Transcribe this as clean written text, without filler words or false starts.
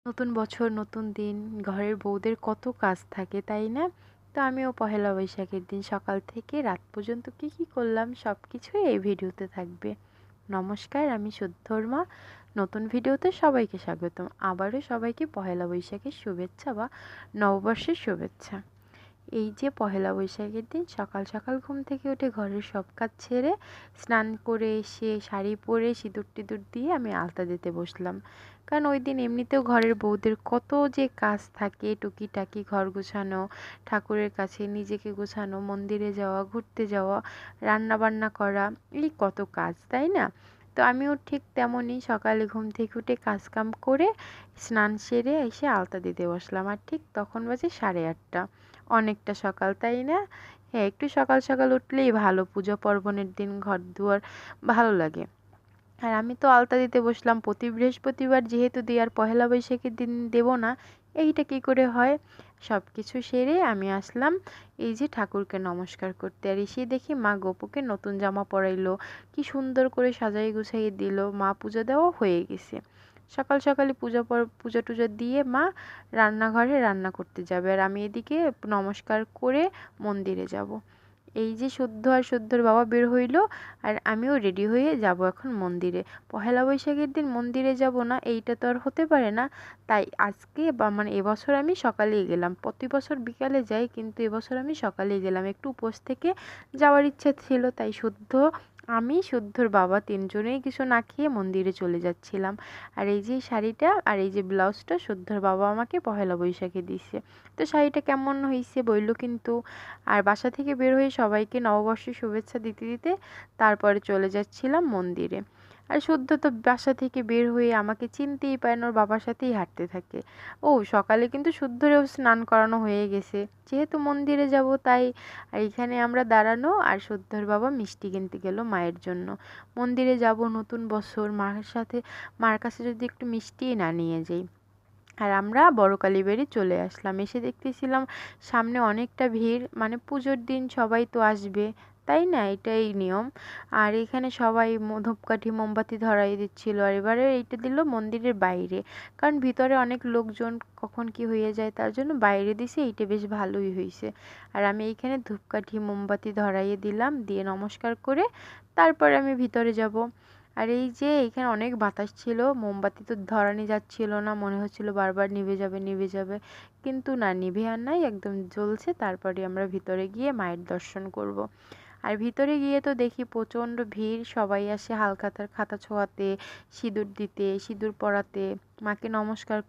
নতুন বছর নতুন দিন, ঘরের বউদের কত কাজ থাকে তাই না? তো আমিও পহেলা বৈশাখের দিন সকাল থেকে রাত পর্যন্ত কি কি করলাম সব কিছুই এই ভিডিওতে থাকবে। নমস্কার, আমি শুদ্ধর্মা। নতুন ভিডিওতে সবাইকে স্বাগতম। আবারও সবাইকে পহেলা বৈশাখের শুভেচ্ছা বা নববর্ষের শুভেচ্ছা। এই যে পহেলা বৈশাখের দিন সকাল সকাল ঘুম থেকে উঠে ঘরের সব কাজ ছেড়ে স্নান করে এসে শাড়ি পরে সিঁদুর টিঁদুর দিয়ে আমি আলতা দিতে বসলাম। কারণ ওই দিন এমনিতেও ঘরের বউদের কত যে কাজ থাকে, টুকিটাকি ঘর গোছানো, ঠাকুরের কাছে নিজেকে গোছানো, মন্দিরে যাওয়া, ঘুরতে যাওয়া, রান্না বান্না করা, এই কত কাজ তাই না? তো আমিও ঠিক তেমনই সকালে ঘুম থেকে উঠে কাজকাম করে স্নান সেরে এসে আলতা দিতে বসলাম। আর ঠিক তখন বাজে 8:30। অনেকটা সকাল তাই না? হ্যাঁ, একটু সকাল সকাল উঠলেই ভালো, পুজো পার্বণের দিন ঘরদুয়ার ভালো লাগে। আর আমি তো আলতা দিতে বসলাম প্রতি বৃহস্পতিবার, যেহেতু দিই, আর পহেলা বৈশাখের দিন দেব না এইটা কি করে হয়? সব কিছু সেরে আমি আসলাম এই যে ঠাকুরকে নমস্কার করতে। আর এসে দেখি মা গোপুকে নতুন জামা পরাইলো, কি সুন্দর করে সাজাই গুছাইয়ে দিল। মা পুজো দেওয়া হয়ে গেছে। সকাল সকালে পূজা টুজো দিয়ে মা রান্নাঘরে রান্না করতে যাবে, আর আমি এদিকে নমস্কার করে মন্দিরে যাব। এই যে শুদ্ধ আর শুদ্ধর বাবা বের হইলো, আর আমিও রেডি হয়ে যাব এখন মন্দিরে। পহেলা বৈশাখের দিন মন্দিরে যাব না এইটা তো আর হতে পারে না। তাই আজকে বা মানে এবছর আমি সকালেই গেলাম। প্রতি বছর বিকালে যাই, কিন্তু এবছর আমি সকালেই গেলাম। একটু উপোস থেকে যাওয়ার ইচ্ছা ছিল, তাই শুদ্ধ, আমি, শুদ্ধর বাবা তিনজনেই কিছু না খেয়ে মন্দিরে চলে যাচ্ছিলাম। আর এই যে শাড়িটা আর এই যে ব্লাউজটা শুদ্ধর বাবা আমাকে পহেলা বৈশাখে দিছে। তো শাড়িটা কেমন হয়েছে বললো কিন্তু। আর বাসা থেকে বের হয়ে সবাইকে নববর্ষের শুভেচ্ছা দিতে দিতে তারপরে চলে যাচ্ছিলাম মন্দিরে। আর শুদ্ধ তো বাসা থেকে বের হয়ে আমাকে চিনতেই পায় না, ওর বাবার সাথেই হাঁটতে থাকে। ও সকালে কিন্তু শুদ্ধরেও স্নান করানো হয়ে গেছে, যেহেতু মন্দিরে যাব তাই। আর এখানে আমরা দাঁড়ানো, আর শুদ্ধর বাবা মিষ্টি কিনতে গেল মায়ের জন্য। মন্দিরে যাব নতুন বছর, মার কাছে যদি একটু মিষ্টিই না নিয়ে যাই। আর আমরা বড় কালীবাড়ি চলে আসলাম। এসে দেখতেছিলাম সামনে অনেকটা ভিড়, মানে পুজোর দিন সবাই তো আসবে তাই না, এটাই নিয়ম। আর এখানে সবাই ধূপকাঠি মোমবাতি ধরাই দিচ্ছিল। আর এবারে এইটা দিল মন্দিরের বাইরে, কারণ ভিতরে অনেক লোকজন কখন কি হয়ে যায়, তার জন্য বাইরে দিছে। এইটা বেশ ভালোই হয়েছে। আর আমি এইখানে ধূপকাঠি মোমবাতি ধরাইয়ে দিলাম, দিয়ে নমস্কার করে তারপরে আমি ভিতরে যাব। আর এই যে এখানে অনেক বাতাস ছিল, মোমবাতি তো ধরানি যাচ্ছিল না, মনে হচ্ছিল বারবার নিভে যাবে নিভে যাবে, কিন্তু না, নিভে আর নাই, একদম জ্বলছে। তারপরে আমরা ভিতরে গিয়ে মায়ের দর্শন করব। আর ভিতরে গিয়ে তো দেখি প্রচণ্ড ভিড়, সবাই আসে হালখাতার খাতা ছোঁয়াতে, সিঁদুর দিতে, সিঁদুর পরাতে, মাকে নমস্কার